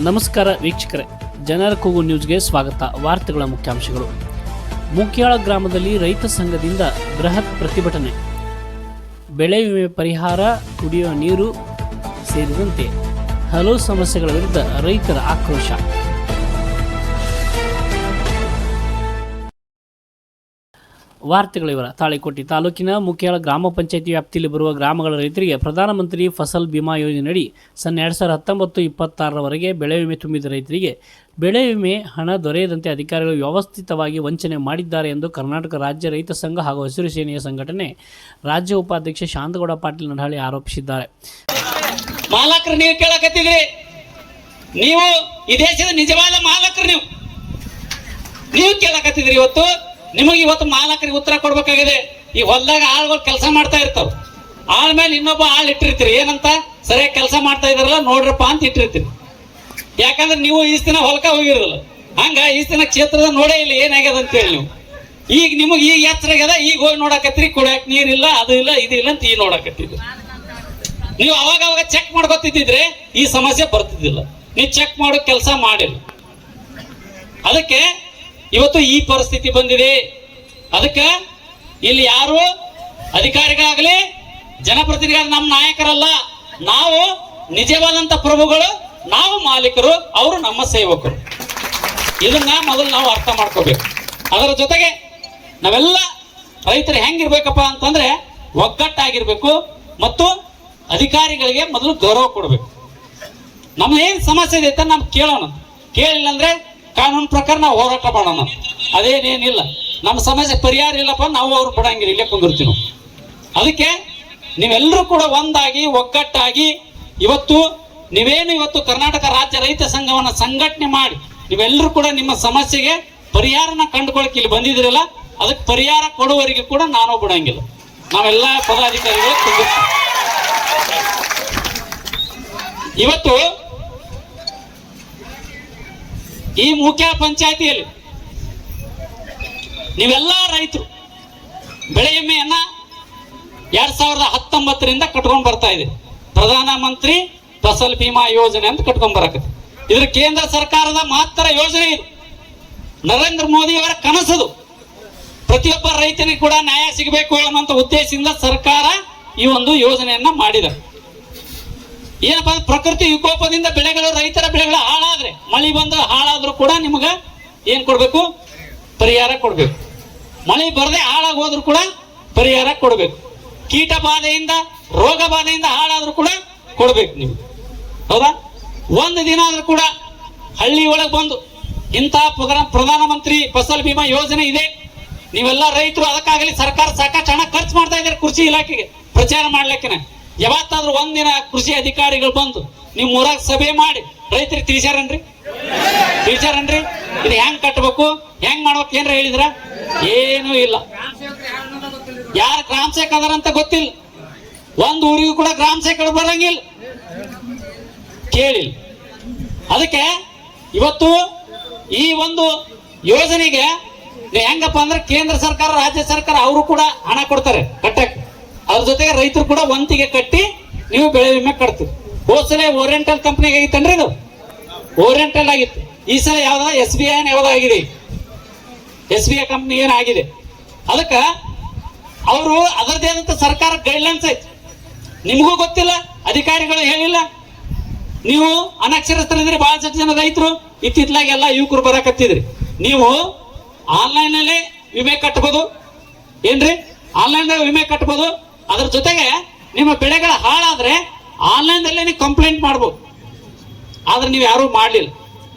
ನಮಸ್ಕಾರ ವೀಕ್ಷಕರೇ, ಜನರ ಕೂಗು ನ್ಯೂಸ್ಗೆ ಸ್ವಾಗತ. ವಾರ್ತೆಗಳ ಮುಖ್ಯಾಂಶಗಳು. ಮುಕ್ಯಾಳ ಗ್ರಾಮದಲ್ಲಿ ರೈತ ಸಂಘದಿಂದ ಬೃಹತ್ ಪ್ರತಿಭಟನೆ. ಬೆಳೆ ವಿಮೆ ಪರಿಹಾರ, ಕುಡಿಯುವ ನೀರು ಸೇರಿದಂತೆ ಹಲವು ಸಮಸ್ಯೆಗಳ ವಿರುದ್ಧ ರೈತರ ಆಕ್ರೋಶ. ವಾರ್ತೆಗಳ ವಿವರ. ತಾಳಿಕೋಟೆ ತಾಲೂಕಿನ ಮುಕ್ಯಾಳ ಗ್ರಾಮ ಪಂಚಾಯಿತಿ ವ್ಯಾಪ್ತಿಯಲ್ಲಿ ಬರುವ ಗ್ರಾಮಗಳ ರೈತರಿಗೆ ಪ್ರಧಾನಮಂತ್ರಿ ಫಸಲ್ ಬಿಮಾ ಯೋಜನೆಯಡಿ ಸನ್ 2019-26ರವರೆಗೆ ಬೆಳೆ ವಿಮೆ ತುಂಬಿದ ರೈತರಿಗೆ ಬೆಳೆ ವಿಮೆ ಹಣ ದೊರೆಯದಂತೆ ಅಧಿಕಾರಿಗಳು ವ್ಯವಸ್ಥಿತವಾಗಿ ವಂಚನೆ ಮಾಡಿದ್ದಾರೆ ಎಂದು ಕರ್ನಾಟಕ ರಾಜ್ಯ ರೈತ ಸಂಘ ಹಾಗೂ ಹಸಿರು ಸೇನೆಯ ಸಂಘಟನೆ ರಾಜ್ಯ ಉಪಾಧ್ಯಕ್ಷ ಶಾಂತಗೌಡ ಪಾಟೀಲ್ ನಡಹಳ್ಳಿ ಆರೋಪಿಸಿದ್ದಾರೆ. ಮಾಲಕರು ನೀವು ಕೇಳಕತ್ತಿದ್ರಿ, ನೀವು ಈ ದೇಶದ ನಿಜವಾದ ಮಾಲಕರು ನೀವು ಕೇಳಕತ್ತಿದ್ರಿ. ನಿಮಗೆ ಇವತ್ತು ಮಾಲಕರಿಗೆ ಉತ್ತರ ಕೊಡ್ಬೇಕಾಗಿದೆ. ಈ ಹೊಲದಾಗ ಆಳುಗಳು ಕೆಲಸ ಮಾಡ್ತಾ ಇರ್ತಾವ, ಆಳ ಮೇಲೆ ಇನ್ನೊಬ್ಬ ಆಳು ಇಟ್ಟಿರ್ತೀರಿ. ಏನಂತ, ಸರಿಯಾಗಿ ಕೆಲಸ ಮಾಡ್ತಾ ಇದಾರಲ್ಲ ನೋಡ್ರಪ್ಪ ಅಂತ ಇಟ್ಟಿರ್ತೀರಿ. ಯಾಕಂದ್ರೆ ನೀವು ಈ ದಿನ ಹೊಲಕ ಹೋಗಿರಲ್ಲ, ಹಂಗ ಈ ದಿನ ಕ್ಷೇತ್ರದ ನೋಡೇ ಇಲ್ಲ ಏನಾಗ್ಯದ ಅಂತೇಳಿ ನೀವು. ಈಗ ನಿಮಗೆ ಈಗ ಎಚ್ಚರ ಆಗ್ಯದ, ಈಗ ಹೋಗಿ ನೋಡಕತ್ರಿ, ಕುಡಿಯಕ್ ನೀರಿಲ್ಲ, ಅದು ಇಲ್ಲ, ಇದು ಇಲ್ಲ ಅಂತ ಈಗ ನೋಡಕತ್ತಿದ್ರಿ. ನೀವು ಅವಾಗ ಚೆಕ್ ಮಾಡ್ಕೊತಿದ್ರೆ ಈ ಸಮಸ್ಯೆ ಬರ್ತಿದ್ದಿಲ್ಲ. ನೀವು ಚೆಕ್ ಮಾಡೋ ಕೆಲಸ ಮಾಡಿಲ್ಲ, ಅದಕ್ಕೆ ಇವತ್ತು ಈ ಪರಿಸ್ಥಿತಿ ಬಂದಿದೆ. ಅದಕ್ಕೆ ಇಲ್ಲಿ ಯಾರು ಅಧಿಕಾರಿಗಳಾಗಲಿ ಜನಪ್ರತಿನಿಧಿಗಳು ನಮ್ಮ ನಾಯಕರಲ್ಲ. ನಾವು ನಿಜವಾದಂತ ಪ್ರಭುಗಳು, ನಾವು ಮಾಲೀಕರು, ಅವರು ನಮ್ಮ ಸೇವಕರು. ಇದನ್ನ ಮೊದಲು ನಾವು ಅರ್ಥ ಮಾಡ್ಕೋಬೇಕು. ಅದರ ಜೊತೆಗೆ ನಾವೆಲ್ಲ ರೈತರು ಹೆಂಗಿರ್ಬೇಕಪ್ಪ ಅಂತಂದ್ರೆ ಒಗ್ಗಟ್ಟಾಗಿರ್ಬೇಕು ಮತ್ತು ಅಧಿಕಾರಿಗಳಿಗೆ ಮೊದಲು ಗೌರವ ಕೊಡ್ಬೇಕು. ನಮ್ದು ಏನ್ ಸಮಸ್ಯೆ ಇದೆ ಅಂತ ನಾವು ಕೇಳೋಣ. ಕೇಳಿಲ್ಲ ಅಂದ್ರೆ ಕಾನೂನು ಪ್ರಕಾರ ನಾವು ಹೋರಾಟ ಮಾಡೋಣ. ಅದೇನೇನಿಲ್ಲ, ನಮ್ಮ ಸಮಸ್ಯೆ ಪರಿಹಾರ ಇಲ್ಲಪ್ಪ, ನಾವು ಅವ್ರು ಬಿಡಂಗಿಲ್ಲ, ಇಲ್ಲೇ ಕುಂದಿರ್ತೀವಿ. ಅದಕ್ಕೆ ನೀವೆಲ್ಲರೂ ಕೂಡ ಒಂದಾಗಿ ಒಗ್ಗಟ್ಟಾಗಿ ಇವತ್ತು ಕರ್ನಾಟಕ ರಾಜ್ಯ ರೈತ ಸಂಘವನ್ನ ಸಂಘಟನೆ ಮಾಡಿ ನೀವೆಲ್ಲರೂ ಕೂಡ ನಿಮ್ಮ ಸಮಸ್ಯೆಗೆ ಪರಿಹಾರನ ಕಂಡುಕೊಳ್ಳಕ್ಕೆ ಇಲ್ಲಿ ಬಂದಿದ್ದೀರಲ್ಲ, ಅದಕ್ಕೆ ಪರಿಹಾರ ಕೊಡುವವರಿಗೆ ಕೂಡ ನಾನು ಬಿಡಂಗಿಲ್ಲ. ನಾವೆಲ್ಲ ಪದಾಧಿಕಾರಿಗಳು ಕುಂದಿರ್ತೀವಿ. ಇವತ್ತು ಈ ಮುಖ್ಯ ಪಂಚಾಯತಿಯಲ್ಲಿ ನೀವೆಲ್ಲ ರೈತರು ಬೆಳೆ ವಿಮೆಯನ್ನ 2019ರಿಂದ ಕಟ್ಕೊಂಡ್ ಬರ್ತಾ ಇದೆ. ಪ್ರಧಾನ ಮಂತ್ರಿ ಫಸಲ್ ಬಿಮಾ ಯೋಜನೆ ಅಂತ ಕಟ್ಕೊಂಡ್ ಬರಕತ್ತೆ. ಇದ್ರ ಕೇಂದ್ರ ಸರ್ಕಾರದ ಮಾತ್ರ ಯೋಜನೆ ಇದು. ನರೇಂದ್ರ ಮೋದಿ ಅವರ ಕನಸದು. ಪ್ರತಿಯೊಬ್ಬ ರೈತನಿಗೆ ಕೂಡ ನ್ಯಾಯ ಸಿಗಬೇಕು ಅನ್ನುವಂತ ಉದ್ದೇಶದಿಂದ ಸರ್ಕಾರ ಈ ಒಂದು ಯೋಜನೆಯನ್ನ ಮಾಡಿದೆ. ಏನಪ್ಪಾ, ಪ್ರಕೃತಿ ವಿಕೋಪದಿಂದ ರೈತರ ಬೆಳೆಗಳು ಹಾಳಾದ್ರೆ, ಮಳೆ ಬಂದು ಹಾಳಾದ್ರೂ ಕೂಡ ನಿಮಗ ಏನ್ ಕೊಡ್ಬೇಕು? ಪರಿಹಾರ ಕೊಡ್ಬೇಕು. ಮಳೆ ಬರದೆ ಹಾಳಾಗಿ ಹೋದ್ರು ಕೂಡ ಪರಿಹಾರ ಕೊಡ್ಬೇಕು. ಕೀಟ ಬಾಧೆಯಿಂದ, ರೋಗ ಬಾಧೆಯಿಂದ ಹಾಳಾದ್ರೂ ಕೂಡ ಕೊಡ್ಬೇಕು ನೀವು. ಹೌದಾ? ಒಂದು ದಿನ ಆದ್ರೂ ಕೂಡ ಹಳ್ಳಿ ಒಳಗೆ ಬಂದು ಇಂತಹ ಪ್ರಧಾನಮಂತ್ರಿ ಫಸಲ್ ಬಿಮಾ ಯೋಜನೆ ಇದೆ, ನೀವೆಲ್ಲ ರೈತರು ಅದಕ್ಕಾಗಲಿ ಸರ್ಕಾರ ಸಾಕಷ್ಟು ಹಣ ಖರ್ಚು ಮಾಡ್ತಾ ಇದ್ದಾರೆ ಕೃಷಿ ಇಲಾಖೆಗೆ ಪ್ರಚಾರ ಮಾಡ್ಲಿಕ್ಕೆ. ಯಾವತ್ತಾದ್ರೂ ಒಂದಿನ ಕೃಷಿ ಅಧಿಕಾರಿಗಳು ಬಂದು ನೀವು ಊರಾಗ ಸಭೆ ಮಾಡಿ ರೈತರಿಗೆ ತಿಳಿಸ್ಯಾರನ್ರಿ? ಇದು ಹೆಂಗ್ ಕಟ್ಟಬೇಕು, ಹೆಂಗ್ ಮಾಡ್ಬೇಕು ಏನ್ರ ಹೇಳಿದ್ರ? ಏನೂ ಇಲ್ಲ. ಯಾರು ಗ್ರಾಮ ಸೇವಕ ಅದಾರಂತ ಗೊತ್ತಿಲ್ಲ. ಒಂದ್ ಊರಿಗೂ ಕೂಡ ಗ್ರಾಮ ಸೇವಕರು ಬರಂಗಿಲ್ಲ, ಕೇಳಿಲ್ಲ. ಅದಕ್ಕೆ ಇವತ್ತು ಈ ಒಂದು ಯೋಜನೆಗೆ ಹೆಂಗಪ್ಪ ಅಂದ್ರೆ ಕೇಂದ್ರ ಸರ್ಕಾರ, ರಾಜ್ಯ ಸರ್ಕಾರ ಅವರು ಕೂಡ ಹಣ ಕೊಡ್ತಾರೆ ಕಟ್ಟಕ್ಕೆ. ಅದ್ರ ಜೊತೆಗೆ ರೈತರು ಕೂಡ ವಂತಿಗೆ ಕಟ್ಟಿ ನೀವು ಬೆಳೆ ವಿಮೆ ಕಟ್ತೀವಿ. ಹೋದ್ಸಲ ಓರಿಯೆಂಟಲ್ ಕಂಪ್ನಿಗೆ ಆಗಿತ್ತನ್ರಿ, ಇದು ಓರಿಯೆಂಟಲ್ ಆಗಿತ್ತು. ಈ ಸಲ ಯಾವ್ದ SBI ಯಾವ್ದಾಗಿದೆ, SBI ಕಂಪ್ನಿ ಏನಾಗಿದೆ. ಅದಕ್ಕೆ ಅವರು ಅದರದೇ ಆದಂತ ಸರ್ಕಾರ ಗೈಡ್ಲೈನ್ಸ್ ಐತಿ, ನಿಮಗೂ ಗೊತ್ತಿಲ್ಲ, ಅಧಿಕಾರಿಗಳು ಹೇಳಿಲ್ಲ. ನೀವು ಅನಕ್ಷರಸ್ಥರಿದ್ರಿ, ಬಹಳಷ್ಟು ಜನ ರೈತರು ಇತ್ತಿತ್ಲಾಗ ಎಲ್ಲ ಯುವಕರು ಬರಕತ್ತಿದ್ರಿ. ನೀವು ಆನ್ಲೈನ್ ನಲ್ಲಿ ವಿಮೆ ಕಟ್ಟಬಹುದು ಏನ್ರಿ? ಆನ್ಲೈನ್ ವಿಮೆ ಕಟ್ಟಬಹುದು. ಅದ್ರ ಜೊತೆಗೆ ನಿಮ್ಮ ಬೆಳೆಗಳ ಹಾಳಾದ್ರೆ ಆನ್ಲೈನ್ ನಲ್ಲಿ ನೀವು ಕಂಪ್ಲೇಂಟ್ ಮಾಡ್ಬೋದು. ಆದ್ರೆ ನೀವು ಯಾರು ಮಾಡ್ಲಿಲ್ಲ,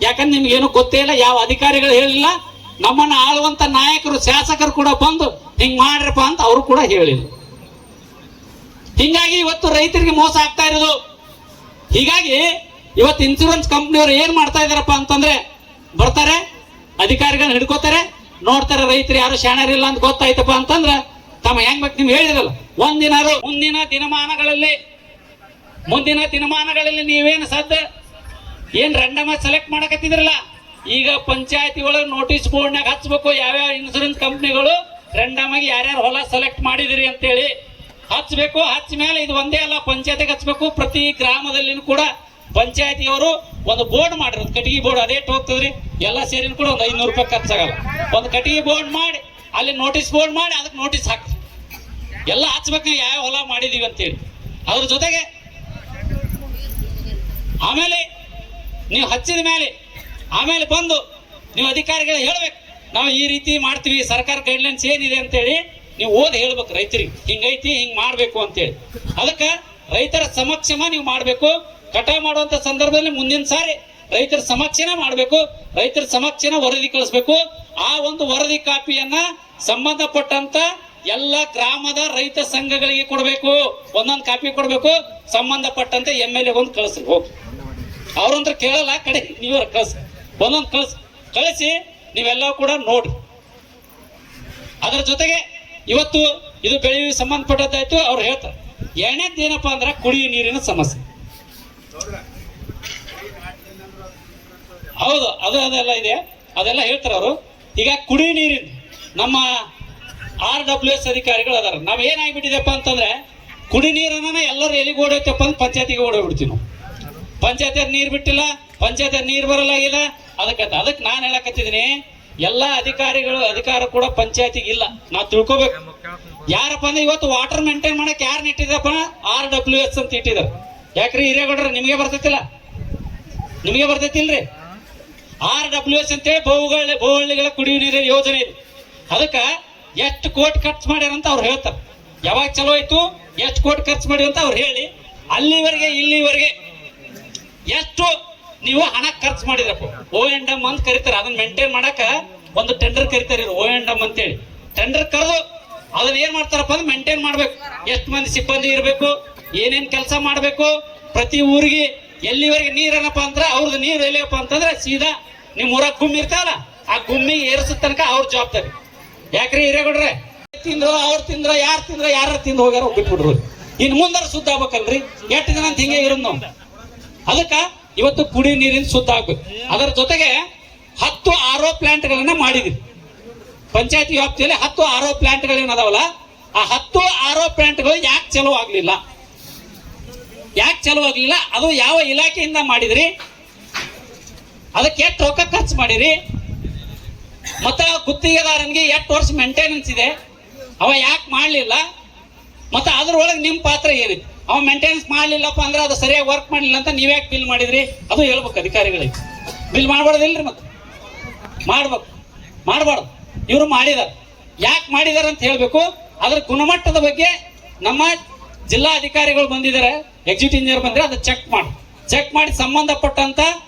ಯಾಕಂದ್ರೆ ನಿಮ್ಗೆ ಏನು ಗೊತ್ತೇ ಇಲ್ಲ, ಯಾವ ಅಧಿಕಾರಿಗಳು ಹೇಳಿಲ್ಲ. ನಮ್ಮನ್ನ ಆಳುವಂತ ನಾಯಕರು, ಶಾಸಕರು ಕೂಡ ಬಂದು ಹಿಂಗ್ ಮಾಡ್ರಪ್ಪ ಅಂತ ಅವರು ಕೂಡ ಹೇಳಿಲ್ಲ. ಹಿಂಗಾಗಿ ಇವತ್ತು ರೈತರಿಗೆ ಮೋಸ ಆಗ್ತಾ ಇರೋದು. ಹೀಗಾಗಿ ಇವತ್ತು ಇನ್ಶೂರೆನ್ಸ್ ಕಂಪ್ನಿಯವರು ಏನ್ ಮಾಡ್ತಾ ಇದಾರಪ್ಪ ಅಂತಂದ್ರೆ, ಬರ್ತಾರೆ ಅಧಿಕಾರಿಗಳನ್ನ ಹಿಡ್ಕೋತಾರೆ, ನೋಡ್ತಾರೆ ರೈತರು ಯಾರು ಶಾಣರಿಲ್ಲ ಅಂತ ಗೊತ್ತಾಯ್ತಪ್ಪ ಅಂತಂದ್ರ ತಮ್ಮ ಹೆಂಗ್ ಬೇಕು ನೀವು ಹೇಳಿರಲ್ಲ. ಮುಂದಿನ ದಿನಮಾನಗಳಲ್ಲಿ ನೀವೇನು ಏನ್ ರ್ಯಾಂಡಮ್ ಆಗಿ ಸೆಲೆಕ್ಟ್ ಮಾಡಕತ್ತಿದ್ರಲ್ಲ, ಈಗ ಪಂಚಾಯತಿ ಒಳಗೆ ನೋಟಿಸ್ ಬೋರ್ಡ್ನಾಗ ಹಚ್ಬೇಕು, ಯಾವ್ಯಾವ ಇನ್ಶೂರೆನ್ಸ್ ಕಂಪ್ನಿಗಳು ರ್ಯಾಂಡಮ್ ಆಗಿ ಯಾರ್ಯಾರು ಹೊಲ ಸೆಲೆಕ್ಟ್ ಮಾಡಿದಿರಿ ಅಂತೇಳಿ ಹಚ್ಬೇಕು. ಹಚ್ಚ ಮೇಲೆ ಇದು ಒಂದೇ ಅಲ್ಲ, ಪಂಚಾಯತಿಗೆ ಹಚ್ಬೇಕು, ಪ್ರತಿ ಗ್ರಾಮದಲ್ಲಿ ಕೂಡ ಪಂಚಾಯತಿಯವರು ಒಂದು ಬೋರ್ಡ್ ಮಾಡ್ರಿ, ಒಂದು ಕಟ್ಟಿಗೆ ಬೋರ್ಡ್ ಅದೇ ಹೋಗ್ತದ್ರಿ, ಎಲ್ಲ ಸೇರಿನ ಕೂಡ ಒಂದು 500 ರೂಪಾಯಿ ಖರ್ಚಾಗಲ್ಲ. ಒಂದು ಕಟ್ಟಿಗೆ ಬೋರ್ಡ್ ಮಾಡಿ ಅಲ್ಲಿ ನೋಟಿಸ್ ಬೋರ್ಡ್ ಮಾಡಿ ಅದಕ್ಕೆ ನೋಟಿಸ್ ಹಾಕ್ರಿ, ಎಲ್ಲ ಹಚ್ಬೇಕು ಯಾವ ಹೊಲ ಮಾಡಿದೀವಿ ಅಂತೇಳಿ. ಅದ್ರ ಜೊತೆಗೆ ಆಮೇಲೆ ನೀವು ಹಚ್ಚಿದ ಆಮೇಲೆ ಬಂದು ನೀವು ಅಧಿಕಾರಿಗಳು ಹೇಳ್ಬೇಕು, ನಾವು ಈ ರೀತಿ ಮಾಡ್ತೀವಿ, ಸರ್ಕಾರ ಗೈಡ್ಲೈನ್ಸ್ ಏನಿದೆ ಅಂತೇಳಿ ನೀವು ಓದಿ ಹೇಳ್ಬೇಕು ರೈತರಿಗೆ, ಹಿಂಗೈತಿ ಹಿಂಗ್ ಮಾಡ್ಬೇಕು ಅಂತೇಳಿ. ಅದಕ್ಕೆ ರೈತರ ಸಮಕ್ಷಮ ನೀವು ಮಾಡ್ಬೇಕು. ಕಟಾವ್ ಮಾಡುವಂತ ಸಂದರ್ಭದಲ್ಲಿ ಮುಂದಿನ ಸಾರಿ ರೈತರ ಸಮಕ್ಷನ ಮಾಡ್ಬೇಕು, ರೈತರ ಸಮಕ್ಷನ ವರದಿ ಕಳಿಸ್ಬೇಕು. ಆ ಒಂದು ವರದಿ ಕಾಪಿಯನ್ನ ಸಂಬಂಧಪಟ್ಟಂತ ಎಲ್ಲ ಗ್ರಾಮದ ರೈತ ಸಂಘಗಳಿಗೆ ಕೊಡಬೇಕು, ಒಂದೊಂದು ಕಾಪಿ ಕೊಡಬೇಕು. ಸಂಬಂಧಪಟ್ಟಂತೆ MLA ಒಂದು ಕಳಿಸ್ರಿ, ಹೋಗಿ ಅವ್ರಂತ್ರ ಕೇಳಲ್ಲ, ಕಡೆ ನೀವು ಕಳಿಸಿ, ಒಂದೊಂದು ಕಳಿಸಿ ನೀವೆಲ್ಲ ಕೂಡ ನೋಡ್ರಿ. ಅದರ ಜೊತೆಗೆ ಇವತ್ತು ಇದು ಬೆಳೆಯುವ ಸಂಬಂಧಪಟ್ಟದ್ದಾಯ್ತು. ಅವ್ರು ಹೇಳ್ತಾರೆ ಎರಡನೇದ್ದು ಏನಪ್ಪಾ ಅಂದ್ರೆ ಕುಡಿಯುವ ನೀರಿನ ಸಮಸ್ಯೆ. ಹೌದು, ಅದೆಲ್ಲ ಇದೆ, ಅದೆಲ್ಲ ಹೇಳ್ತಾರೆ ಅವರು. ಈಗ ಕುಡಿಯುವ ನೀರಿನ ನಮ್ಮ RWS ಅಧಿಕಾರಿಗಳು ಅದಾರ. ನಾವ್ ಏನಾಗ್ಬಿಟ್ಟಿದೆಪ್ಪ ಅಂತಂದ್ರೆ ಕುಡಿ ನೀರನ್ನ ಎಲ್ಲರೂ ಎಲ್ಲಿಗೆ ಓಡೋಯ್ತಪ್ಪ ಅಂತ ಪಂಚಾಯತಿಗೆ ಓಡೋಗ್ಬಿಡ್ತೀವಿ ನಾವು. ಪಂಚಾಯತ್ ನೀರ್ ಬಿಟ್ಟಿಲ್ಲ, ಪಂಚಾಯತ್ ನೀರ್ ಬರಲ್ಲ ಆಗಿದೆ. ಅದಕ್ಕೆ ನಾನು ಹೇಳಕತ್ತಿದ್ದೀನಿ, ಎಲ್ಲಾ ಅಧಿಕಾರ ಕೂಡ ಪಂಚಾಯತಿಗೆ ಇಲ್ಲ. ನಾವು ತಿಳ್ಕೊಬೇಕು ಯಾರಪ್ಪ ಅಂದ್ರೆ ಇವತ್ತು ವಾಟರ್ ಮೇಂಟೈನ್ ಮಾಡಕ್ ಯಾರು ಇಟ್ಟಿದಪ್ಪ, RWS ಅಂತ ಇಟ್ಟಿದ್ದಾರೆ. ಯಾಕ್ರಿ ಹಿರೇಗೌಡ್ರ ನಿಮಗೆ ಬರ್ತೈತಿಲ್ರಿ? RWS ಅಂತೇಳಿ ಬಹುಹಳ್ಳಿಗಳ ಕುಡಿಯುವ ನೀರಿನ ಯೋಜನೆ ಇದೆ. ಅದಕ್ಕ ಎಷ್ಟು ಕೋಟಿ ಖರ್ಚು ಮಾಡ್ಯಾರ ಅಂತ ಅವ್ರು ಹೇಳ್ತಾರೆ. ಯಾವಾಗ ಚಲೋ ಆಯ್ತು, ಎಷ್ಟು ಕೋಟಿ ಖರ್ಚು ಮಾಡಿ ಅಂತ ಅವ್ರು ಹೇಳಿ, ಇಲ್ಲಿವರೆಗೆ ಎಷ್ಟು ನೀವು ಹಣ ಖರ್ಚು ಮಾಡಿದ್ರಪ್ಪ. O&M ಅಂತ ಕರೀತಾರೆ, ಅದನ್ನ ಮೇಂಟೈನ್ ಮಾಡಕ ಒಂದು ಟೆಂಡರ್ ಕರೀತಾರೆ, O&M ಅಂತೇಳಿ. ಟೆಂಡರ್ ಕರೆದು ಅದನ್ನ ಏನ್ ಮಾಡ್ತಾರಪ್ಪ ಅಂದ್ರೆ ಮೇಂಟೈನ್ ಮಾಡ್ಬೇಕು. ಎಷ್ಟು ಮಂದಿ ಸಿಬ್ಬಂದಿ ಇರಬೇಕು, ಏನೇನ್ ಕೆಲಸ ಮಾಡ್ಬೇಕು, ಪ್ರತಿ ಊರಿಗೆ ಎಲ್ಲಿವರೆಗೆ ನೀರೇನಪ್ಪ ಅಂದ್ರೆ ಅವ್ರದ್ದು ನೀರು ಎಲ್ಲಿಯಪ್ಪ ಅಂತಂದ್ರೆ ಸೀದಾ ನಿಮ್ ಊರಾಗ ಗುಮ್ಮಿ ಇರ್ತಾವಲ್ಲ, ಆ ಗುಮ್ಮಿಗೆ ಏರಿಸೋ ತನಕ ಅವ್ರ ಜವಾಬ್ದಾರಿ. ಯಾಕ್ರಿ ಹಿರೇಗೌಡ್ರೆ, ಅವ್ರು ತಿಂದ್ರ ಯಾರು ತಿಂದು ಹೋಗ್ಯಾರ ಬಿಟ್ಬಿಡ್ರು. ಇನ್ ಮುಂದಾರ ಶುದ್ಧ ಆಗ್ಬೇಕಲ್ರಿ, ಎಷ್ಟು ದಿನ ಅಂತ ಹಿಂಗೆ ಇರೋದು ನಾವು. ಅದಕ್ಕ ಇವತ್ತು ಕುಡಿ ನೀರಿನ ಶುದ್ಧ ಆಗ್ಬೇಕು. ಅದರ ಜೊತೆಗೆ 10 RO ಪ್ಲಾಂಟ್ಗಳನ್ನ ಮಾಡಿದ್ವಿ ಪಂಚಾಯತಿ ವ್ಯಾಪ್ತಿಯಲ್ಲಿ. 10 RO ಪ್ಲಾಂಟ್ಗಳೇನದಾವಲ್ಲ, ಆ 10 RO ಪ್ಲಾಂಟ್ಗಳು ಯಾಕೆ ಚಲೋ ಆಗ್ಲಿಲ್ಲ? ಅದು ಯಾವ ಇಲಾಖೆಯಿಂದ ಮಾಡಿದ್ರಿ? ಅದಕ್ಕೆ ಎಷ್ಟು ರೊಕ್ಕ ಖರ್ಚು ಮಾಡಿರಿ? ಮತ್ತ ಗುತ್ತಿಗೆದಾರನಿಗೆ ಎಷ್ಟು ವರ್ಷ ಮೇಂಟೆನೆನ್ಸ್ ಇದೆ, ಅವ ಯಾಕೆ ಮಾಡ್ಲಿಲ್ಲ? ಮತ್ತೆ ಅದ್ರೊಳಗೆ ನಿಮ್ ಪಾತ್ರ ಏನಿದೆ? ಅವ ಮೇಂಟೆನೆನ್ಸ್ ಮಾಡ್ಲಿಲ್ಲಪ್ಪ ಅಂದ್ರೆ ಅದು ಸರಿಯಾಗಿ ವರ್ಕ್ ಮಾಡ್ಲಿಲ್ಲ ಅಂತ ನೀವ್ಯಾಕೆ ಬಿಲ್ ಮಾಡಿದ್ರಿ? ಅದು ಹೇಳ್ಬೇಕು ಅಧಿಕಾರಿಗಳಿಗೆ. ಬಿಲ್ ಮಾಡ್ಬಾರ್ದಿಲ್ರಿ, ಮತ್ತೆ ಮಾಡ್ಬಾರ್ದು. ಇವರು ಮಾಡಿದಾರೆ, ಯಾಕೆ ಮಾಡಿದಾರೆ ಅಂತ ಹೇಳ್ಬೇಕು. ಅದ್ರ ಗುಣಮಟ್ಟದ ಬಗ್ಗೆ ನಮ್ಮ ಜಿಲ್ಲಾ ಅಧಿಕಾರಿಗಳು ಬಂದಿದ್ದಾರೆ, ಎಕ್ಸಿಕ್ಯೂಟಿವ್ ಇಂಜಿನಿಯರ್ ಬಂದ್ರೆ ಅದು ಚೆಕ್ ಮಾಡಿ ಸಂಬಂಧಪಟ್ಟಂತ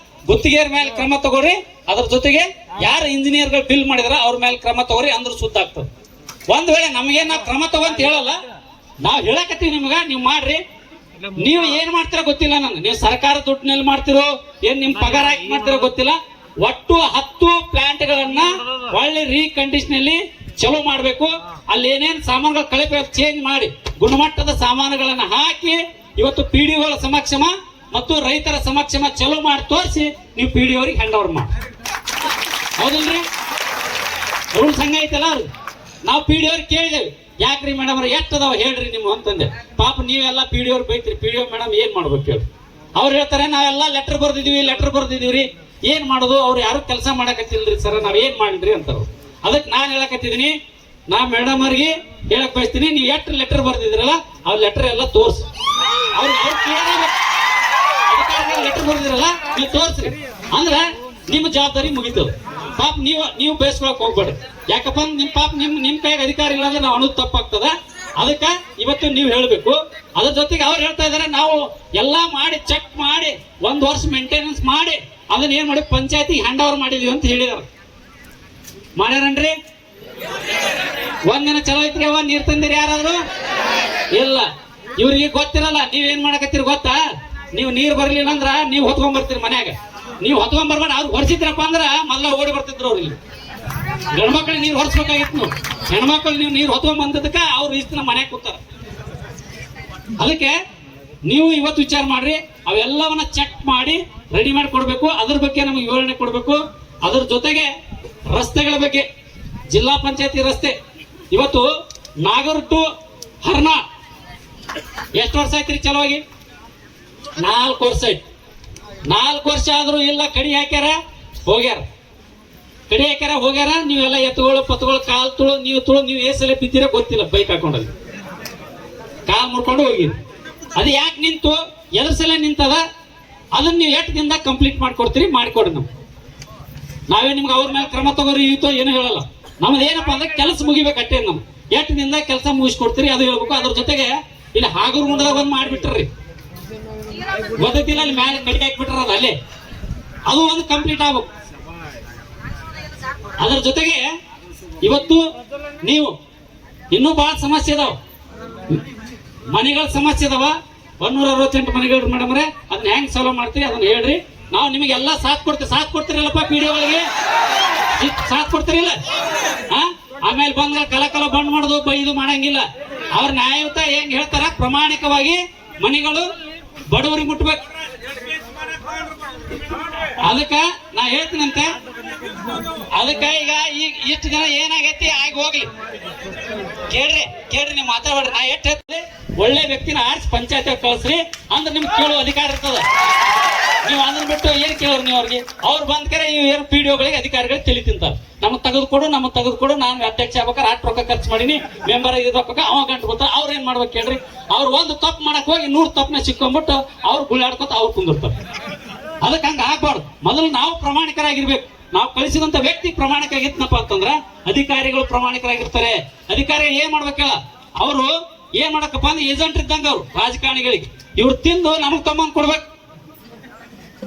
ಗುತ್ತಿಗೆಯರ ಮೇಲೆ ಕ್ರಮ ತಗೋರಿ. ಅದ್ರ ಜೊತೆಗೆ ಯಾರು ಇಂಜಿನಿಯರ್ಗಳು ಬಿಲ್ ಮಾಡಿದಾರ ಅವ್ರ ಮೇಲೆ ಕ್ರಮ ತಗೋರಿ, ಅಂದ್ರೆ ಶುದ್ಧ ಆಗ್ತದೆ. ಒಂದ್ ವೇಳೆ ನಮಗೆ ನಾವು ಕ್ರಮ ತಗೊಂತ ಹೇಳಲ್ಲ, ನಾವು ಹೇಳಕತ್ತೀವಿ ನಿಮ್ಗ, ನೀವು ಮಾಡ್ರಿ. ನೀವು ಏನ್ ಮಾಡ್ತೀರೋ ಗೊತ್ತಿಲ್ಲ ನನಗೆ, ನೀವು ಸರ್ಕಾರ ದುಡ್ಡಿನಲ್ಲಿ ಮಾಡ್ತಿರೋ ಏನ್ ನಿಮ್ ಪಗಾರ ಹಾಕಿ ಮಾಡ್ತಿರೋ ಗೊತ್ತಿಲ್ಲ. ಒಟ್ಟು 10 ಪ್ಲಾಂಟ್ಗಳನ್ನ ಒಳ್ಳೆ ರೀಕಂಡೀಷನಲ್ಲಿ ಚಲೋ ಮಾಡ್ಬೇಕು. ಅಲ್ಲಿ ಏನೇನ್ ಸಾಮಾನುಗಳು ಕಳಪೆ ಚೇಂಜ್ ಮಾಡಿ ಗುಣಮಟ್ಟದ ಸಾಮಾನುಗಳನ್ನ ಹಾಕಿ ಇವತ್ತು PDOಗಳ ಸಮಕ್ಷಮ ಮತ್ತು ರೈತರ ಸಮಕ್ಷಮ ಚಲೋ ಮಾಡಿ ತೋರಿಸಿ ನೀವು PDO ಅವ್ರಿಗೆ ಹ್ಯಾಂಡ್ ಓವರ್ ಮಾಡಿ. ಹೌದಿಲ್ರಿ? ರೂಲ್ಸ್ ಹಂಗ ಐತಲ್ಲ. ನಾವು PDO ಅವ್ರಿಗೆ ಕೇಳಿದೇವೆ, ಯಾಕ್ರಿ ಮೇಡಮ್ ಅವ್ರ ಎಷ್ಟದಾವ ಹೇಳ್ರಿ ನೀವು ಅಂತಂದೆ. ಪಾಪ ನೀವೆಲ್ಲ PDO ಅವ್ರು ಬೈತ್ರಿ, PDO ಮೇಡಮ್ ಏನ್ ಮಾಡ್ಬೇಕು ಹೇಳಿ. ಅವ್ರು ಹೇಳ್ತಾರೆ ನಾವೆಲ್ಲ ಲೆಟರ್ ಬರ್ದಿದೀವ್ರಿ, ಏನ್ ಮಾಡೋದು? ಅವ್ರು ಯಾರು ಕೆಲಸ ಮಾಡಕತ್ತಿಲ್ರಿ ಸರ್, ನಾವ್ ಏನ್ ಮಾಡಿದ್ರಿ ಅಂತಾರ. ಅದಕ್ಕೆ ನಾನು ಹೇಳಕತ್ತಿದೀನಿ, ನಾ ಮೇಡಮ್ ಅವ್ರಿಗೆ ಹೇಳಕ್ ಬಯಸ್ತೀನಿ, ನೀವು ಎಷ್ಟು ಲೆಟರ್ ಬರ್ದಿದ್ರಲ್ಲ ಆ ಲೆಟರ್ ಎಲ್ಲ ತೋರ್ಸಿ. ಲೆಟರ್ ಬರ್ದಿರಲ್ಲ ನೀವು ತೋರ್ಸ್ರಿ, ಅಂದ್ರ ನಿಮ್ಮ ಜವಾಬ್ದಾರಿ ಮುಗಿತದ. ಪಾಪ ನೀವು ಬೇಸ್ಕೊಳಕ್ ಹೋಗ್ಬೇಡ್ರಿ. ಯಾಕಪ್ಪ ನಿಮ್ ಕೈಗೆ ಅಧಿಕಾರ ಇಲ್ಲ ಅಂದ್ರೆ ನಾವು ಅನ್ನೋದು ತಪ್ಪಾಗ್ತದ. ಅದಕ್ಕ ಇವತ್ತು ನೀವು ಹೇಳ್ಬೇಕು. ಅದ್ರ ಜೊತೆಗೆ ಅವ್ರು ಹೇಳ್ತಾ ಇದಾರೆ, ನಾವು ಎಲ್ಲಾ ಮಾಡಿ ಚೆಕ್ ಮಾಡಿ 1 ವರ್ಷ ಮೇಂಟೆನೆನ್ಸ್ ಮಾಡಿ ಅದನ್ನ ಏನ್ ಮಾಡಿ ಪಂಚಾಯತಿ ಹ್ಯಾಂಡ್ ಓವರ್ ಮಾಡಿದೀವಿ ಅಂತ ಹೇಳಿದಾರೆ. ಮಾಡ್ಯಾರನ್ರಿ? ಒಂದಿನ ಚಲೋ ಐತ್ರಿ ಅವ ನೀರ್ ತಂದಿರಿ ಯಾರಾದ್ರು? ಇಲ್ಲ. ಇವ್ರಿಗೆ ಗೊತ್ತಿರಲ್ಲ ನೀವೇನ್ ಮಾಡಕತ್ತೀರಿ ಗೊತ್ತಾ? ನೀವು ನೀರ್ ಬರ್ಲಿಲ್ಲ ಅಂದ್ರ ನೀವು ಹೊತ್ಕೊಂಡ್ ಬರ್ತೀರಿ ಮನ್ಯಾಗ. ನೀವು ಹೊತ್ಕೊಂಡ್ ಬರ್ಬೇಡ, ಅವ್ರು ಹೊರ್ಸಿದ್ರಪ್ಪ ಅಂದ್ರ ಮೊದ್ಲ ಓಡಿ ಬರ್ತಿದ್ರು ಅವ್ರು. ಇಲ್ಲಿ ಗಂಡ್ಮಕ್ಳಿಗೆ ನೀರ್ ಹೊರ್ಸ್ಬೇಕಾಗಿತ್ತು, ನೀವು ಹೆಣ್ಮಕ್ಳು ನೀವು ನೀರ್ ಹೊತ್ಕೊಂಡ್ ಬಂದದಕ್ಕ ಅವ್ರು ಇಷ್ಟ ನಮ್ಮ ಮನ್ಯಾಗ ಕೂತಾರ. ಅದಕ್ಕೆ ನೀವು ಇವತ್ತು ವಿಚಾರ ಮಾಡ್ರಿ, ಅವೆಲ್ಲವನ್ನ ಚೆಕ್ ಮಾಡಿ ರೆಡಿ ಮಾಡಿ ಕೊಡ್ಬೇಕು. ಅದ್ರ ಬಗ್ಗೆ ನಮಗೆ ವಿವರಣೆ ಕೊಡ್ಬೇಕು. ಅದ್ರ ಜೊತೆಗೆ ರಸ್ತೆಗಳ ಬಗ್ಗೆ, ಜಿಲ್ಲಾ ಪಂಚಾಯತಿ ರಸ್ತೆ ಇವತ್ತು ನಾಗೂರ್ ಟು ಹರ್ನಾಳ್ ಎಷ್ಟು ವರ್ಷ ಆಯ್ತ್ರಿ ಚಲೋವಾಗಿ? 4 ವರ್ಷ ಆಯ್ತು. 4 ವರ್ಷ ಆದ್ರೂ ಇಲ್ಲ, ಕಡಿ ಹಾಕ್ಯಾರ ಹೋಗ್ಯಾರ, ಕಡಿ ಹಾಕ್ಯಾರ ಹೋಗ್ಯಾರ. ನೀವೆಲ್ಲ ಎತ್ತುಗಳು ಪತ್ತುಗಳು ಕಾಲ್ ತುಳು ನೀವು ಏಸಲೆ ಬಿದ್ದಿರ ಗೊತ್ತಿಲ್ಲ, ಬೈಕ್ ಹಾಕೊಂಡಲ್ಲಿ ಕಾಲ್ ಮುಡ್ಕೊಂಡು ಹೋಗಿರಿ. ಅದು ಯಾಕೆ ನಿಂತು, ಎದ್ರ ಸಲ ನಿಂತದ, ಅದನ್ನ ನೀವು ಎಷ್ಟು ದಿನದಾಗ ಕಂಪ್ಲೀಟ್ ಮಾಡ್ಕೊಡ್ತೀರಿ, ಮಾಡಿಕೊಡ್ರಿ. ನಾವೇ ನಿಮ್ಗೆ ಅವ್ರ ಮೇಲೆ ಕ್ರಮ ತಗೋರಿ ಇತ್ತು ಏನು ಹೇಳಲ್ಲ. ನಮ್ದು ಏನಪ್ಪ ಅಂದ್ರೆ ಕೆಲಸ ಮುಗಿಬೇಕು ಅಷ್ಟೇ. ನಮ್ ಎಷ್ಟು ದಿನದಾಗ ಕೆಲಸ ಮುಗಿಸ್ಕೊಡ್ತೀರಿ ಅದು ಹೇಳ್ಬೇಕು. ಅದ್ರ ಜೊತೆಗೆ ಇಲ್ಲಿ ಹಾಗೂರ್ ಮುಂಡದಾಗ ಒಂದು ಮಾಡಿಬಿಟ್ರಿ, ಗೊತ್ತಿಲ್ಲ, ಅಲ್ಲಿ ಮ್ಯಾಲೆ ಕಡಿ ಹಾಕ್ಬಿಟ್ರ, ಅದು ಅಲ್ಲೇ ಅದು ಒಂದು ಕಂಪ್ಲೀಟ್ ಆಗ್ಬೇಕು. ಅದ್ರ ಜೊತೆಗೆ ಇವತ್ತು ನೀವು ಇನ್ನೂ ಬಹಳ ಸಮಸ್ಯೆ ಇದಾವ, ಮನೆಗಳ ಸಮಸ್ಯೆ ಇದಾವ. 168 ಮನೆಗಳು ಮೇಡಮ್ರೆ, ಅದನ್ನ ಹೆಂಗ್ ಸಾಲ್ವ್ ಮಾಡ್ತೀರಿ ಅದನ್ನ ಹೇಳ್ರಿ. ನಾವು ನಿಮಗೆಲ್ಲ ಸಾಥ್ ಕೊಡ್ತೀರಲ್ಲಪ್ಪ, ಪಿಡಿಒಗಳಿಗೆ ಸಾಥ್ ಕೊಡ್ತೀರಿಲ್ಲ. ಆಮೇಲೆ ಬಂದ ಕಲ ಬಂದ್ ಮಾಡೋದು ಇದು ಮಾಡಂಗಿಲ್ಲ. ಅವ್ರ ನ್ಯಾಯಯುತ ಹೆಂಗ್ ಹೇಳ್ತಾರ, ಪ್ರಾಮಾಣಿಕವಾಗಿ ಮನೆಗಳು ಬಡವರಿಗೆ ಮುಟ್ಬೇಕು. ಅದಕ್ಕ ನಾ ಹೇಳ್ತೀನಂತೆ, ಅದಕ್ಕ ಈಗ ಇಷ್ಟು ಜನ ಏನಾಗೈತಿ ಆಗಿ ಹೋಗ್ಲಿ, ಕೇಳ್ರಿ ನೀವು ಮಾತಾಡ್ರಿ. ನಾ ಎಷ್ಟು ಹೇಳ್ತೀನಿ, ಒಳ್ಳೆ ವ್ಯಕ್ತಿನ ಆರಿಸಿ ಪಂಚಾಯತ್ ಕಳಿಸ್ರಿ ಅಂದ್ರೆ ನಿಮ್ಗೆ ಕೇಳುವ ಅಧಿಕಾರ ಇರ್ತದ. ನೀವು ಅದನ್ನ ಬಿಟ್ಟು ಏನ್ ಕೇಳೋರು ನೀವು ಅವ್ರಿಗೆ? ಅವ್ರು ಬಂದ್ಕರೆ ಏನು ಪಿಡಿಒಗಳಿಗೆ ಅಧಿಕಾರಿಗಳಿಗೆ ತಿಳಿ ತಿಂತಾರೆ. ನಮಗ್ ತೆಗೆದುಕೊಡು, ನಾನು ಅಧ್ಯಕ್ಷ ಆಗ್ಬೇಕಾರೆ ಆಟ್ ರೊಕ್ಕ ಖರ್ಚು ಮಾಡೀನಿ, ಮೆಂಬರ್ ಇದ್ಬೇಕ, ಅವ ಗಂಟು ಬರ್ತಾರ. ಅವ್ರು ಏನ್ ಮಾಡ್ಬೇಕು ಕೇಳ್ರಿ? ಅವ್ರು ಒಂದು ತಪ್ಪು ಮಾಡಕ್ ಹೋಗಿ 100 ತಪ್ಪನ್ನ ಸಿಕ್ಕೊಂಡ್ಬಿಟ್ಟು ಅವ್ರು ಗುಳ್ಳಾಡ್ಕೊತ ಅವ್ರು ಕುಂದಿರ್ತಾರೆ. ಅದಕ್ಕೆ ಹಂಗ ಆಗ್ಬಾರ್ದು. ಮೊದಲು ನಾವು ಪ್ರಾಮಾಣಿಕರಾಗಿರ್ಬೇಕು. ನಾವು ಕಳಿಸಿದಂತ ವ್ಯಕ್ತಿ ಪ್ರಾಮಾಣಿಕ ಆಗಿತ್ನಪ್ಪ ಅಂತಂದ್ರ ಅಧಿಕಾರಿಗಳು ಪ್ರಾಮಾಣಿಕರಾಗಿರ್ತಾರೆ. ಅಧಿಕಾರಿಗಳು ಏನ್ ಮಾಡ್ಬೇಕಲ್ಲ, ಅವರು ಏನ್ ಮಾಡಕಪ್ಪ ಅಂದ್ರೆ ಏಜೆಂಟ್ ಇದ್ದಂಗ ಅವ್ರು ರಾಜಕಾರಣಿಗಳಿಗೆ. ಇವ್ರು ತಿಂದು ನಮಗ್ ತಮ್ಮಂಗ್ ಕೊಡ್ಬೇಕು.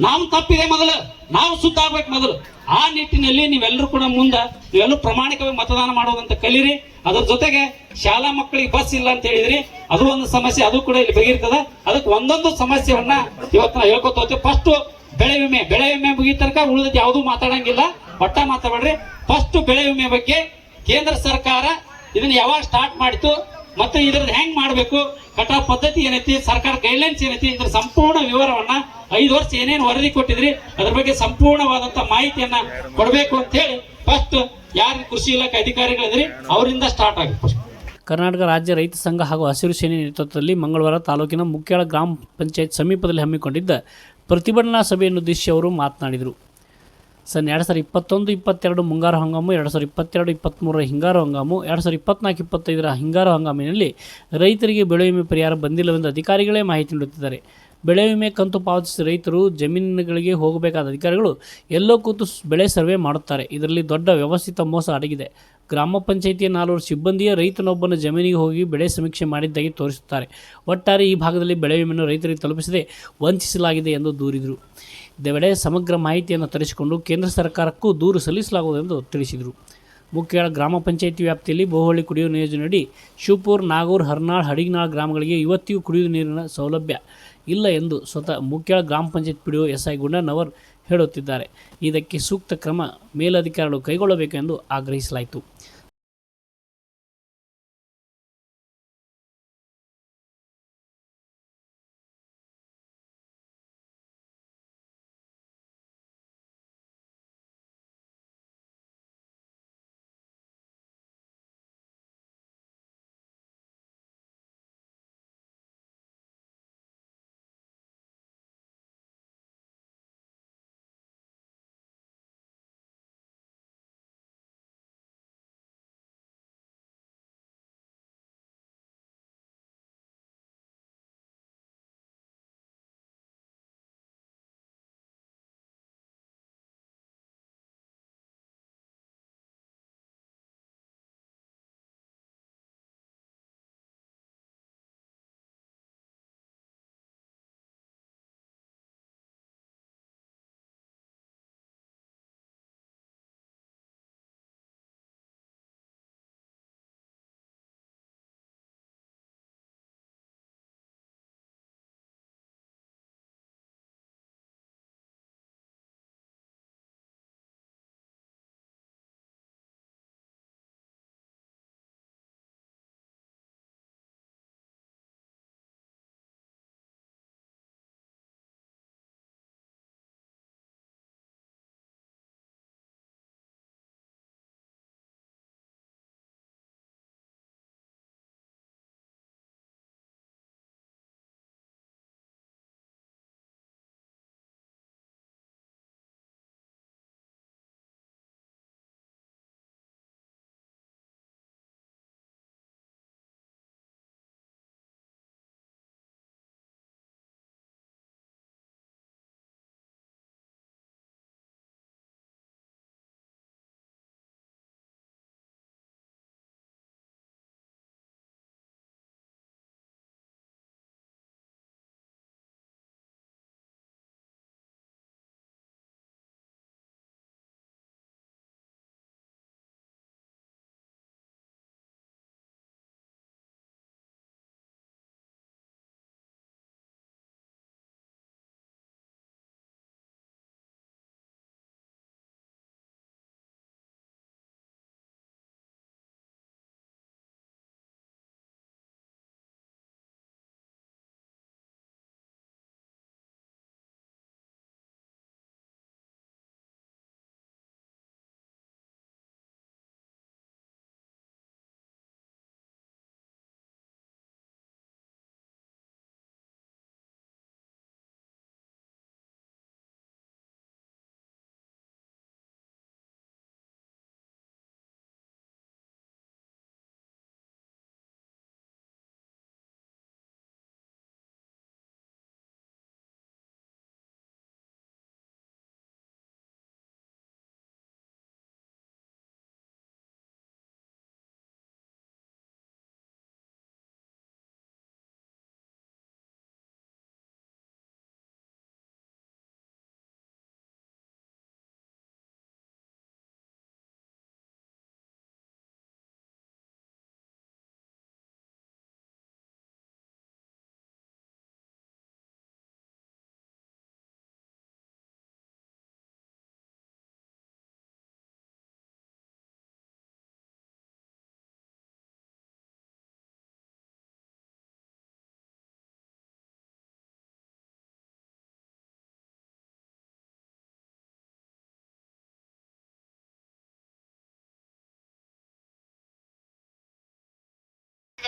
ನಾವು ತಪ್ಪಿದೆ, ಮೊದಲು ನಾವು ಸುದ್ದ ಆಗ್ಬೇಕು ಮೊದಲು. ಆ ನಿಟ್ಟಿನಲ್ಲಿ ನೀವೆಲ್ಲರೂ ಕೂಡ ನೀವೆಲ್ಲರೂ ಪ್ರಾಮಾಣಿಕವಾಗಿ ಮತದಾನ ಮಾಡೋದಂತ ಕಲೀರಿ. ಅದ್ರ ಜೊತೆಗೆ ಶಾಲಾ ಮಕ್ಕಳಿಗೆ ಬಸ್ ಇಲ್ಲ ಅಂತ ಹೇಳಿದ್ರಿ, ಅದು ಒಂದು ಸಮಸ್ಯೆ, ಅದು ಕೂಡ ಇಲ್ಲಿ ಬಗೆಯಿರ್ತದ. ಅದಕ್ಕೆ ಒಂದೊಂದು ಸಮಸ್ಯೆಯನ್ನ ಇವತ್ತು ನಾವು ಹೇಳ್ಕೊತ ಹೋಗ್ತೀವಿ. ಫಸ್ಟ್ ಬೆಳೆ ವಿಮೆ ಮುಗಿದ ತನಕ ಉಳಿದ ಯಾವ್ದು ಮಾತಾಡಂಗಿಲ್ಲ, ಒಟ್ಟ ಮಾತಾಡ್ರಿ. ಫಸ್ಟ್ ಬೆಳೆ ವಿಮೆ ಬಗ್ಗೆ ಕೇಂದ್ರ ಸರ್ಕಾರ ಇದನ್ನ ಯಾವಾಗ ಸ್ಟಾರ್ಟ್ ಮಾಡಿತು, ಮತ್ತೆ ಇದ್ರದ್ದು ಹೆಂಗ್ ಮಾಡ್ಬೇಕು, ಕಟಾವ್ ಪದ್ಧತಿ ಏನೈತಿ, ಸರ್ಕಾರ ಗೈಡ್ಲೈನ್ಸ್ ಏನೈತಿ, ಇದ್ರ ಸಂಪೂರ್ಣ ವಿವರವನ್ನ 5 ವರ್ಷ ಏನೇನು ವರದಿ ಕೊಟ್ಟಿದ್ರಿ ಅದ್ರ ಬಗ್ಗೆ ಸಂಪೂರ್ಣವಾದಂತ ಮಾಹಿತಿಯನ್ನ ಕೊಡಬೇಕು ಅಂತ ಹೇಳಿ ಫಸ್ಟ್ ಯಾರು ಕೃಷಿ ಇಲಾಖೆ ಅಧಿಕಾರಿಗಳಿದ್ರಿ ಅವರಿಂದ ಸ್ಟಾರ್ಟ್ ಆಗುತ್ತೆ. ಕರ್ನಾಟಕ ರಾಜ್ಯ ರೈತ ಸಂಘ ಹಾಗೂ ಹಸಿರು ಸೇನೆ ನೇತೃತ್ವದಲ್ಲಿ ಮಂಗಳವಾರ ತಾಲೂಕಿನ ಮುಖ್ಯಾಳ ಗ್ರಾಮ ಪಂಚಾಯತ್ ಸಮೀಪದಲ್ಲಿ ಹಮ್ಮಿಕೊಂಡಿದ್ದ ಪ್ರತಿಭಟನಾ ಸಭೆಯನ್ನುದ್ದೇಶಿಸಿ ಅವರು ಮಾತನಾಡಿದರು. 2021-22 ಮುಂಗಾರು ಹಂಗಾಮು, 2022-23 ಹಿಂಗಾರು ಹಂಗಾಮು, 2024-25 ಹಿಂಗಾರು ಹಂಗಾಮಿನಲ್ಲಿ ರೈತರಿಗೆ ಬೆಳೆ ವಿಮೆ ಪರಿಹಾರ ಬಂದಿಲ್ಲವೆಂದು ಅಧಿಕಾರಿಗಳೇ ಮಾಹಿತಿ ನೀಡುತ್ತಿದ್ದಾರೆ. ಬೆಳೆ ವಿಮೆ ಕಂತು ಪಾವತಿಸಿ ರೈತರು ಜಮೀನುಗಳಿಗೆ ಹೋಗಬೇಕಾದ ಅಧಿಕಾರಿಗಳು ಎಲ್ಲೋ ಕೂತು ಬೆಳೆ ಸರ್ವೆ ಮಾಡುತ್ತಾರೆ. ಇದರಲ್ಲಿ ದೊಡ್ಡ ವ್ಯವಸ್ಥಿತ ಮೋಸ ಅಡಗಿದೆ. ಗ್ರಾಮ ಪಂಚಾಯಿತಿಯ 4 ಸಿಬ್ಬಂದಿಯ ರೈತನೊಬ್ಬನ ಜಮೀನಿಗೆ ಹೋಗಿ ಬೆಳೆ ಸಮೀಕ್ಷೆ ಮಾಡಿದ್ದಾಗಿ ತೋರಿಸುತ್ತಾರೆ. ಒಟ್ಟಾರೆ ಈ ಭಾಗದಲ್ಲಿ ಬೆಳೆ ವಿಮೆಯನ್ನು ರೈತರಿಗೆ ತಲುಪಿಸದೆ ವಂಚಿಸಲಾಗಿದೆ ಎಂದು ದೂರಿದರು. ಇದೇ ವೇಳೆ ಸಮಗ್ರ ಮಾಹಿತಿಯನ್ನು ತರಿಸಿಕೊಂಡು ಕೇಂದ್ರ ಸರ್ಕಾರಕ್ಕೂ ದೂರು ಸಲ್ಲಿಸಲಾಗುವುದೆಂದು ತಿಳಿಸಿದರು. ಮುಖ್ಯಾಳ ಗ್ರಾಮ ಪಂಚಾಯಿತಿ ವ್ಯಾಪ್ತಿಯಲ್ಲಿ ಬಹುಹಳ್ಳಿ ಕುಡಿಯುವ ಯೋಜನೆಯಡಿ ಶಿವಪುರ, ನಾಗೂರ್, ಹರ್ನಾಳ್, ಹಡಿಗನಾಳ್ ಗ್ರಾಮಗಳಿಗೆ ಇವತ್ತಿಗೂ ಕುಡಿಯುವ ನೀರಿನ ಸೌಲಭ್ಯ ಇಲ್ಲ ಎಂದು ಸ್ವತಃ ಮುಖ್ಯಾಳ ಗ್ರಾಮ ಪಂಚಾಯತ್ ಪಿಡಿಒ SI ಗುಂಡಣ್ಣವರ್ ಹೇಳುತ್ತಿದ್ದಾರೆ. ಇದಕ್ಕೆ ಸೂಕ್ತ ಕ್ರಮ ಮೇಲಧಿಕಾರಿಗಳು ಕೈಗೊಳ್ಳಬೇಕು ಎಂದು ಆಗ್ರಹಿಸಲಾಯಿತು.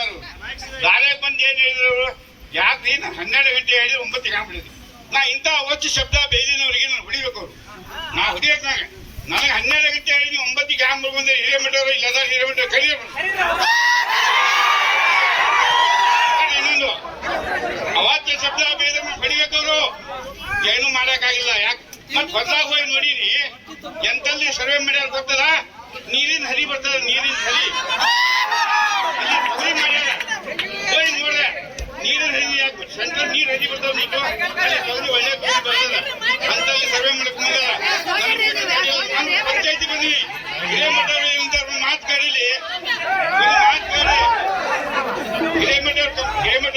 ಬಂದಾರು ದಾರ್ಯಾಗ ಬಂದು ಏನ್ ಹೇಳಿದ್ರು ಅವರು, ಯಾಕ್ರಿ ನಾನು 12 ಗಂಟೆ ಹೇಳಿ 9ಕ್ಕೆ ಆಗ್ಬಿಡಿದ್ರಿ. ನಾ ಇಂಥ ಒಚ್ಚು ಶಬ್ದ ಬೇದಿನವರಿಗೆ ನಾನು ಹೊಡಿಬೇಕು ಅವ್ರು, ನಾ ಹೊಡಿಯಕ್ ನನಗೆ 12 ಗಂಟೆ ಹೇಳಿ 9ಕ್ಕೆ ಆಗ್ಬೇಕು ಬಂದ್ರೆ ಹಿರೇಮಠವರು ಇಲ್ಲದ ಹಿರೇಮಠ ಕರೀ ಇನ್ನೊಂದು ಅವತ್ತು ಶಬ್ದ ಬೇದ ಹೊಡಿಬೇಕವ್ರು, ಏನು ಮಾಡಕ್ಕಾಗಿಲ್ಲ. ಯಾಕೆ ಮತ್ ಹೊಸದಾಗ ಹೋಗಿ ನೋಡಿರಿ ಎಂತಲ್ಲಿ ಸರ್ವೆ ಮಾಡ್ಯಾರ ಗೊತ್ತದ, ನೀರಿನ ಹರಿ ಬರ್ತದ, ನೀರಿನ ಹರಿ ಅಲ್ಲಿ ತೊಗರಿ ಮಾಡ್ಯಾರ ಹೋಗಿ ನೋಡ್ರೆ ನೀರಿನ ಹರಿ ಯಾಕೆ ಸೆಂಟ್ರಲ್ ನೀರ್ ಹರಿ ಬರ್ತಾವ ನೀರು ಅಲ್ಲಿ ತೊಗರಿ ಒಳ್ಳೆ ತೊಗರಿ ಬರ್ತದ ಅಂತಲ್ಲಿ ಸರ್ವೆ ಮಾಡಕ್ ಬಂದಾರ. ನಮ್ಮ ಪಂಚಾಯತಿ ಬಂದಿವಿ ಹಿರೇಮಠ ಮಾತು ಕರೀಲಿ ಹಿರೇಮಠ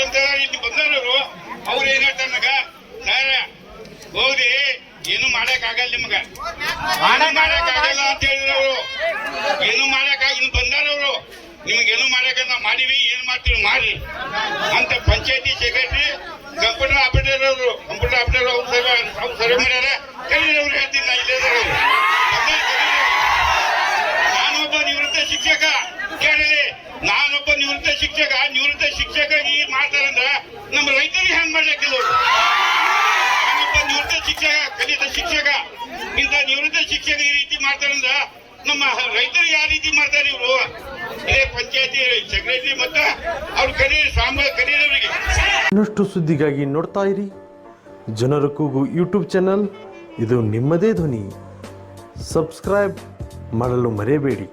ಅಂತ ಇಲ್ಲಿ ಬಂದವರು ಅವ್ರು ಏನ್ ಹೇಳ್ತಾರ ನನಗ, ಸರ್ ಹೋಗ್ರಿ ಏನು ಮಾಡಕ್ ಆಗಲ್ಲ ನಿಮಗ, ಮಾಡಕ್ ಆಗಲ್ಲ ಅಂತ ಹೇಳಿದ್ರು ಅವರು. ಏನು ಮಾಡಕ್ ಇಲ್ಲಿ ಬಂದಾರವ್ರು, ನಿಮಗೇನು ಮಾಡಕ್ ನಾವು ಮಾಡಿವಿ, ಏನ್ ಮಾಡ್ತೀವಿ ಮಾಡ್ರಿ ಅಂತ ಪಂಚಾಯತಿ ಸೆಕ್ರೆಟರಿ ಕಂಪ್ಯೂಟರ್ ಆಪರೇಟರ್ ಅವರು ಅವ್ರು ಸರ್ವೆ ಮಾಡ್ಯಾರ. ಕರೀರವ್ರು ಹೇಳ್ತೀನಿ ನಾ ಇಲ್ಲೇ ನಾನೊಬ್ಬ ನಿವೃತ್ತ ಶಿಕ್ಷಕ ಕೇಳಿರಿ, ನಾನೊಬ್ಬ ನಿವೃತ್ತ ಶಿಕ್ಷಕ ಈ ಮಾಡ್ತಾರಂದ್ರ ನಮ್ಮ ರೈತರಿಗೆ ಹೆಂಗ್ ಮಾಡ್ಲಿಕ್ಕಿಲ್ಲ. ನಾನೊಬ್ಬ ನಿವೃತ್ತ ಶಿಕ್ಷಕ, ಕಲಿತ ಶಿಕ್ಷಕ, ಇಂಥ ನಿವೃತ್ತ ಶಿಕ್ಷಕ ಈ ರೀತಿ ಮಾಡ್ತಾರಂದ್ರ ನಮ್ಮ ರೈತರಿಗೆ ಯಾವ ರೀತಿ ಮಾಡ್ತಾರೆ ಇವರು. ಇದೇ ಪಂಚಾಯತಿ ಸೆಕ್ರೆಟರಿ ಮತ್ತ ಅವ್ರು ಕರೀರವರಿಗೆ. ಇನ್ನಷ್ಟು ಸುದ್ದಿಗಾಗಿ ನೋಡ್ತಾ ಇರಿ ಜನರ ಕೂಗು ಯೂಟ್ಯೂಬ್ ಚಾನಲ್. ಇದು ನಿಮ್ಮದೇ ಧ್ವನಿ. ಸಬ್ಸ್ಕ್ರೈಬ್ ಮಾಡಲು ಮರೆಯಬೇಡಿ.